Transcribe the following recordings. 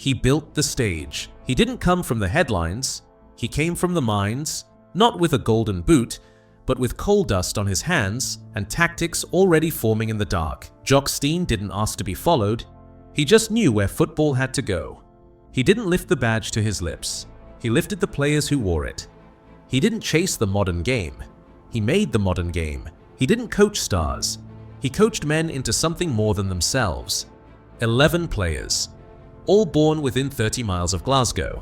He built the stage. He didn't come from the headlines. He came from the mines, not with a golden boot, but with coal dust on his hands and tactics already forming in the dark. Jock Stein didn't ask to be followed. He just knew where football had to go. He didn't lift the badge to his lips. He lifted the players who wore it. He didn't chase the modern game. He made the modern game. He didn't coach stars. He coached men into something more than themselves. 11 players, all born within 30 miles of Glasgow,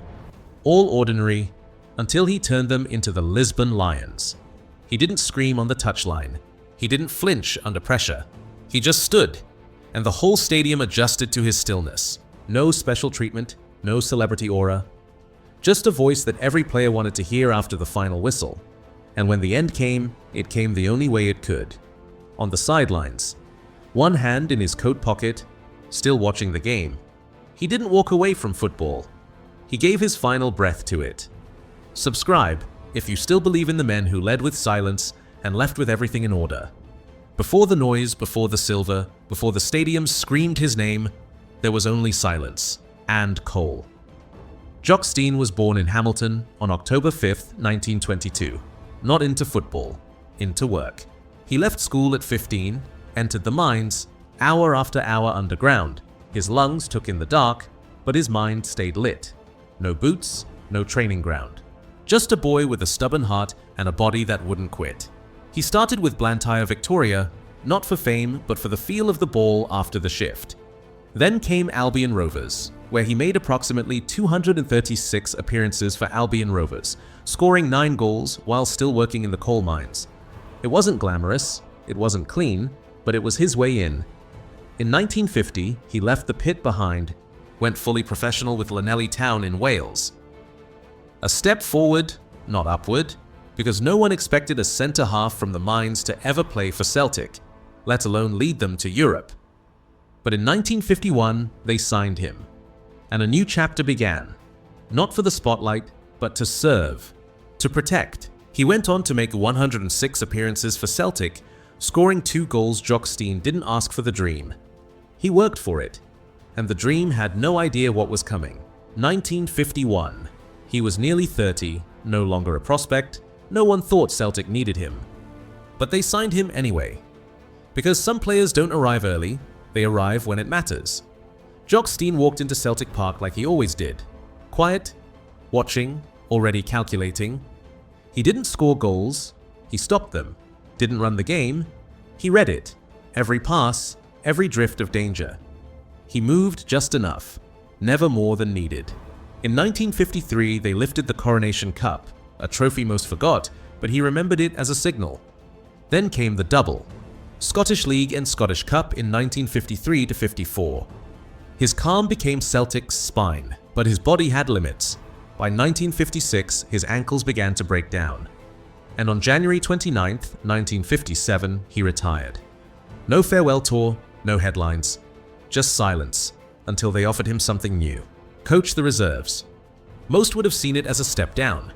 all ordinary, until he turned them into the Lisbon Lions. He didn't scream on the touchline. He didn't flinch under pressure. He just stood, and the whole stadium adjusted to his stillness. No special treatment, no celebrity aura. Just a voice that every player wanted to hear after the final whistle. And when the end came, it came the only way it could. On the sidelines, one hand in his coat pocket, still watching the game. He didn't walk away from football. He gave his final breath to it. Subscribe if you still believe in the men who led with silence and left with everything in order. Before the noise, before the silver, before the stadium screamed his name, there was only silence and coal. Jock Stein was born in Hamilton on October 5th, 1922. Not into football, into work. He left school at 15, entered the mines, hour after hour underground. His lungs took in the dark, but his mind stayed lit. No boots, no training ground. Just a boy with a stubborn heart and a body that wouldn't quit. He started with Blantyre, Victoria, not for fame, but for the feel of the ball after the shift. Then came Albion Rovers, where he made approximately 236 appearances for Albion Rovers, scoring 9 goals while still working in the coal mines. It wasn't glamorous, it wasn't clean, but it was his way in. In 1950, he left the pit behind, went fully professional with Llanelli Town in Wales. A step forward, not upward, because no one expected a centre-half from the mines to ever play for Celtic, let alone lead them to Europe. But in 1951, they signed him, and a new chapter began. Not for the spotlight, but to serve, to protect. He went on to make 106 appearances for Celtic, scoring 2 goals. Jock Stein didn't ask for the dream. He worked for it, and the dream had no idea what was coming. 1951. He was nearly 30, no longer a prospect. No one thought Celtic needed him. But they signed him anyway. Because some players don't arrive early, they arrive when it matters. Jock Stein walked into Celtic Park like he always did. Quiet, watching, already calculating. He didn't score goals, he stopped them. Didn't run the game, he read it. Every pass, every drift of danger. He moved just enough, never more than needed. In 1953, they lifted the Coronation Cup, a trophy most forgot, but he remembered it as a signal. Then came the double, Scottish League and Scottish Cup in 1953 to 54. His calm became Celtic's spine, but his body had limits. By 1956, his ankles began to break down. And on January 29, 1957, he retired. No farewell tour, no headlines, just silence, until they offered him something new. Coach the reserves. Most would have seen it as a step down.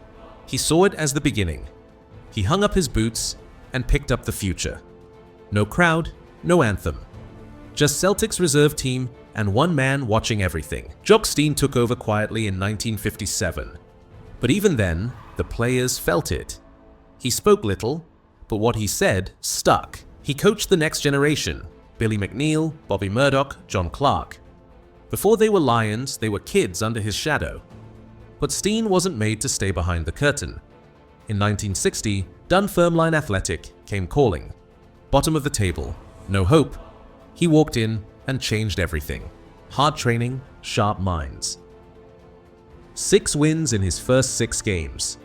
He saw it as the beginning. He hung up his boots and picked up the future. No crowd, no anthem. Just Celtic's reserve team and one man watching everything. Jock Stein took over quietly in 1957. But even then, the players felt it. He spoke little, but what he said stuck. He coached the next generation, Billy McNeil, Bobby Murdoch, John Clark. Before they were Lions, they were kids under his shadow. But Stein wasn't made to stay behind the curtain. In 1960, Dunfermline Athletic came calling. Bottom of the table, no hope. He walked in and changed everything. Hard training, sharp minds. 6 wins in his first 6 games.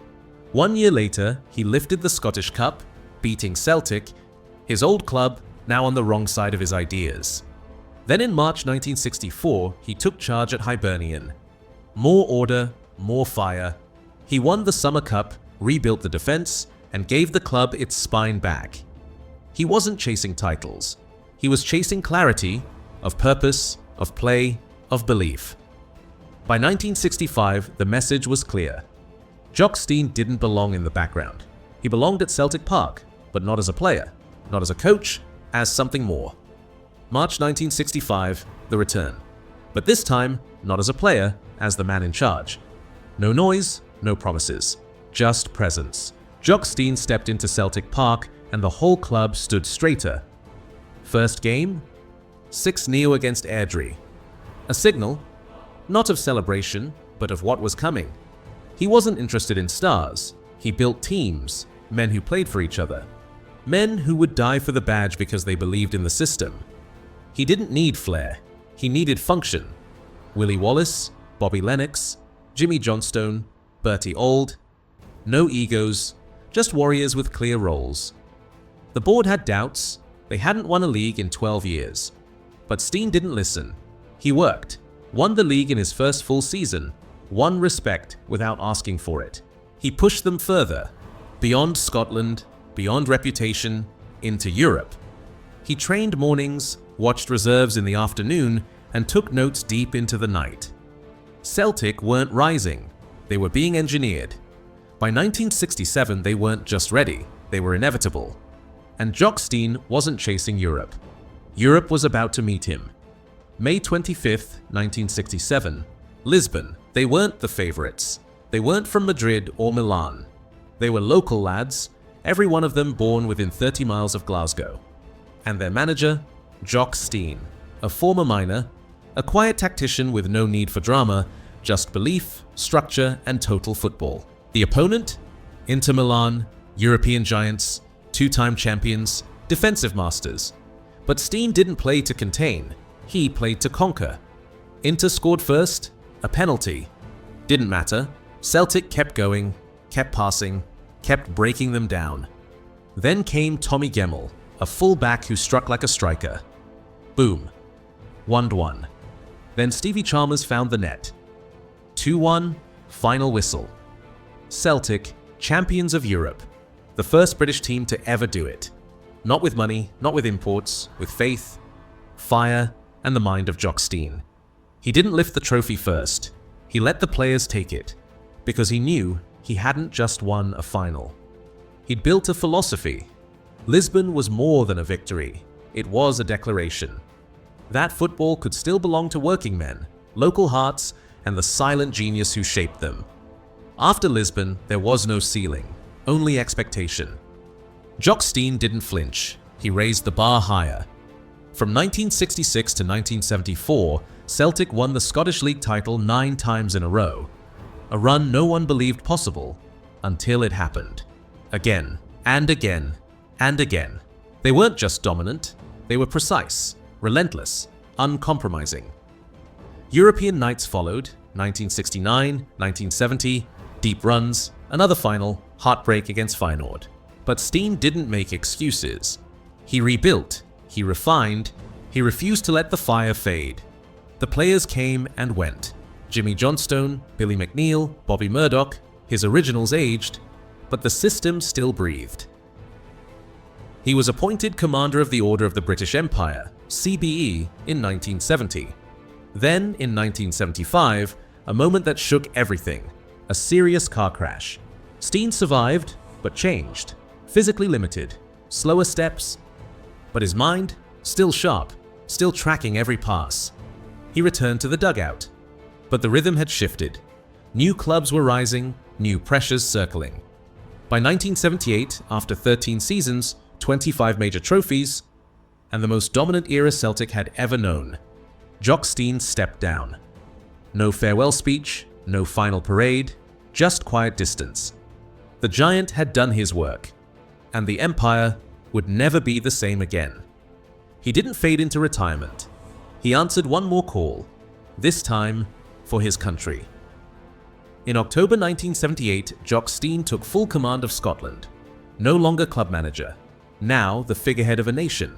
1 year later, he lifted the Scottish Cup, beating Celtic, his old club, now on the wrong side of his ideas. Then in March 1964, he took charge at Hibernian. More order, more fire. He won the Summer Cup, rebuilt the defense, and gave the club its spine back. He wasn't chasing titles. He was chasing clarity, of purpose, of play, of belief. By 1965, the message was clear. Jock Stein didn't belong in the background. He belonged at Celtic Park, but not as a player, not as a coach, as something more. March 1965, the return. But this time, not as a player, as the man in charge. No noise, no promises, just presence. Jock Stein stepped into Celtic Park and the whole club stood straighter. First game, 6-0 against Airdrie. A signal, not of celebration, but of what was coming. He wasn't interested in stars. He built teams, men who played for each other. Men who would die for the badge because they believed in the system. He didn't need flair. He needed function. Willie Wallace, Bobby Lennox, Jimmy Johnstone, Bertie Auld. No egos, just warriors with clear roles. The board had doubts. They hadn't won a league in 12 years. But Stein didn't listen. He worked, won the league in his first full season, won respect without asking for it. He pushed them further, beyond Scotland, beyond reputation, into Europe. He trained mornings, watched reserves in the afternoon, and took notes deep into the night. Celtic weren't rising. They were being engineered. By 1967, they weren't just ready, they were inevitable. And Jock Stein wasn't chasing Europe. Europe was about to meet him. May 25th, 1967, Lisbon. They weren't the favorites. They weren't from Madrid or Milan. They were local lads, every one of them born within 30 miles of Glasgow. And their manager, Jock Stein, a former miner, a quiet tactician with no need for drama, just belief, structure, and total football. The opponent? Inter Milan, European giants, two-time champions, defensive masters. But Stein didn't play to contain, he played to conquer. Inter scored first, a penalty. Didn't matter. Celtic kept going, kept passing, kept breaking them down. Then came Tommy Gemmell, a full-back who struck like a striker. Boom. 1-1. Then Stevie Chalmers found the net. 2-1, final whistle. Celtic, champions of Europe. The first British team to ever do it. Not with money, not with imports, with faith, fire, and the mind of Jock Stein. He didn't lift the trophy first. He let the players take it, because he knew he hadn't just won a final. He'd built a philosophy. Lisbon was more than a victory. It was a declaration. That football could still belong to working men, local hearts, and the silent genius who shaped them. After Lisbon, there was no ceiling, only expectation. Jock Stein didn't flinch. He raised the bar higher. From 1966 to 1974, Celtic won the Scottish League title 9 times in a row. A run no one believed possible, until it happened. Again, and again, and again. They weren't just dominant, they were precise, relentless, uncompromising. European nights followed, 1969, 1970, deep runs, another final, heartbreak against Feyenoord. But Stein didn't make excuses. He rebuilt, he refined, he refused to let the fire fade. The players came and went. Jimmy Johnstone, Billy McNeil, Bobby Murdoch, his originals aged, but the system still breathed. He was appointed Commander of the Order of the British Empire, CBE, in 1970. Then, in 1975, a moment that shook everything. A serious car crash. Stein survived, but changed. Physically limited. Slower steps. But his mind? Still sharp. Still tracking every pass. He returned to the dugout. But the rhythm had shifted. New clubs were rising, new pressures circling. By 1978, after 13 seasons, 25 major trophies, and the most dominant era Celtic had ever known, Jock Stein stepped down. No farewell speech, no final parade, just quiet distance. The giant had done his work, and the empire would never be the same again. He didn't fade into retirement. He answered one more call, this time for his country. In October 1978, Jock Stein took full command of Scotland. No longer club manager, now the figurehead of a nation.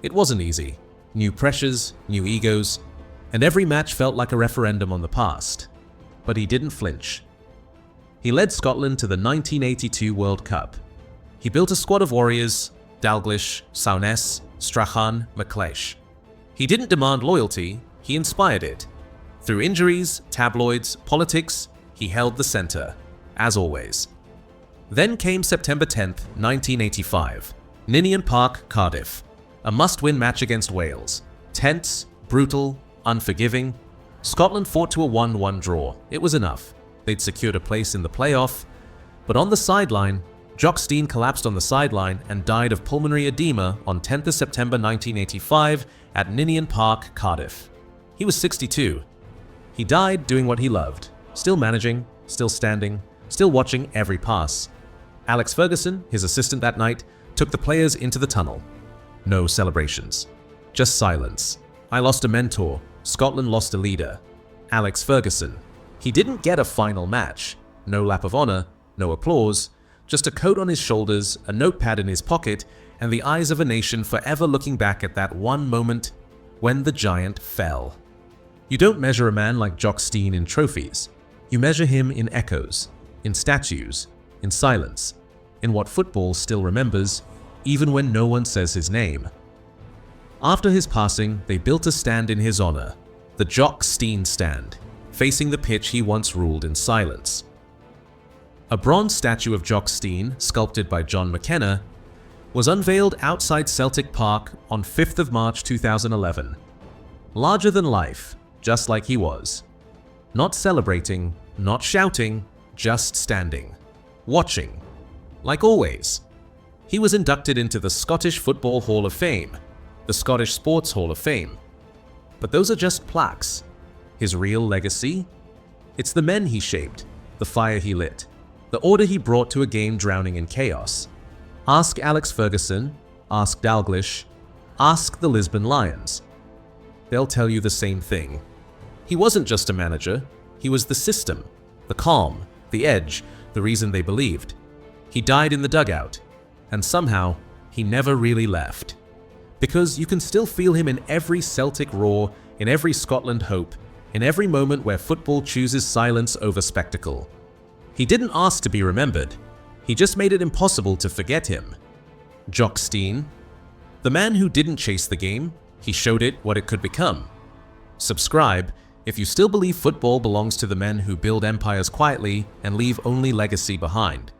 It wasn't easy. New pressures, new egos, and every match felt like a referendum on the past. But he didn't flinch. He led Scotland to the 1982 World Cup. He built a squad of warriors, Dalglish, Souness, Strachan, McLeish. He didn't demand loyalty, he inspired it. Through injuries, tabloids, politics, he held the center, as always. Then came September 10th, 1985, Ninian Park, Cardiff. A must-win match against Wales. Tense, brutal, unforgiving. Scotland fought to a 1-1 draw. It was enough. They'd secured a place in the playoff. But on the sideline, Jock Stein collapsed on the sideline and died of pulmonary edema on 10th of September 1985 at Ninian Park, Cardiff. He was 62. He died doing what he loved, still managing, still standing, still watching every pass. Alex Ferguson, his assistant that night, took the players into the tunnel. No celebrations. Just silence. I lost a mentor. Scotland lost a leader. Alex Ferguson. He didn't get a final match. No lap of honor, no applause, just a coat on his shoulders, a notepad in his pocket, and the eyes of a nation forever looking back at that one moment when the giant fell. You don't measure a man like Jock Stein in trophies. You measure him in echoes, in statues, in silence, in what football still remembers, even when no one says his name. After his passing, they built a stand in his honor, the Jock Stein stand, facing the pitch he once ruled in silence. A bronze statue of Jock Stein, sculpted by John McKenna, was unveiled outside Celtic Park on 5th of March 2011. Larger than life, just like he was. Not celebrating, not shouting, just standing. Watching. Like always. He was inducted into the Scottish Football Hall of Fame, the Scottish Sports Hall of Fame. But those are just plaques. His real legacy? It's the men he shaped, the fire he lit, the order he brought to a game drowning in chaos. Ask Alex Ferguson, ask Dalglish, ask the Lisbon Lions. They'll tell you the same thing. He wasn't just a manager, he was the system, the calm, the edge, the reason they believed. He died in the dugout, and somehow he never really left. Because you can still feel him in every Celtic roar, in every Scotland hope, in every moment where football chooses silence over spectacle. He didn't ask to be remembered, he just made it impossible to forget him. Jock Stein, the man who didn't chase the game, he showed it what it could become. Subscribe if you still believe football belongs to the men who build empires quietly and leave only legacy behind.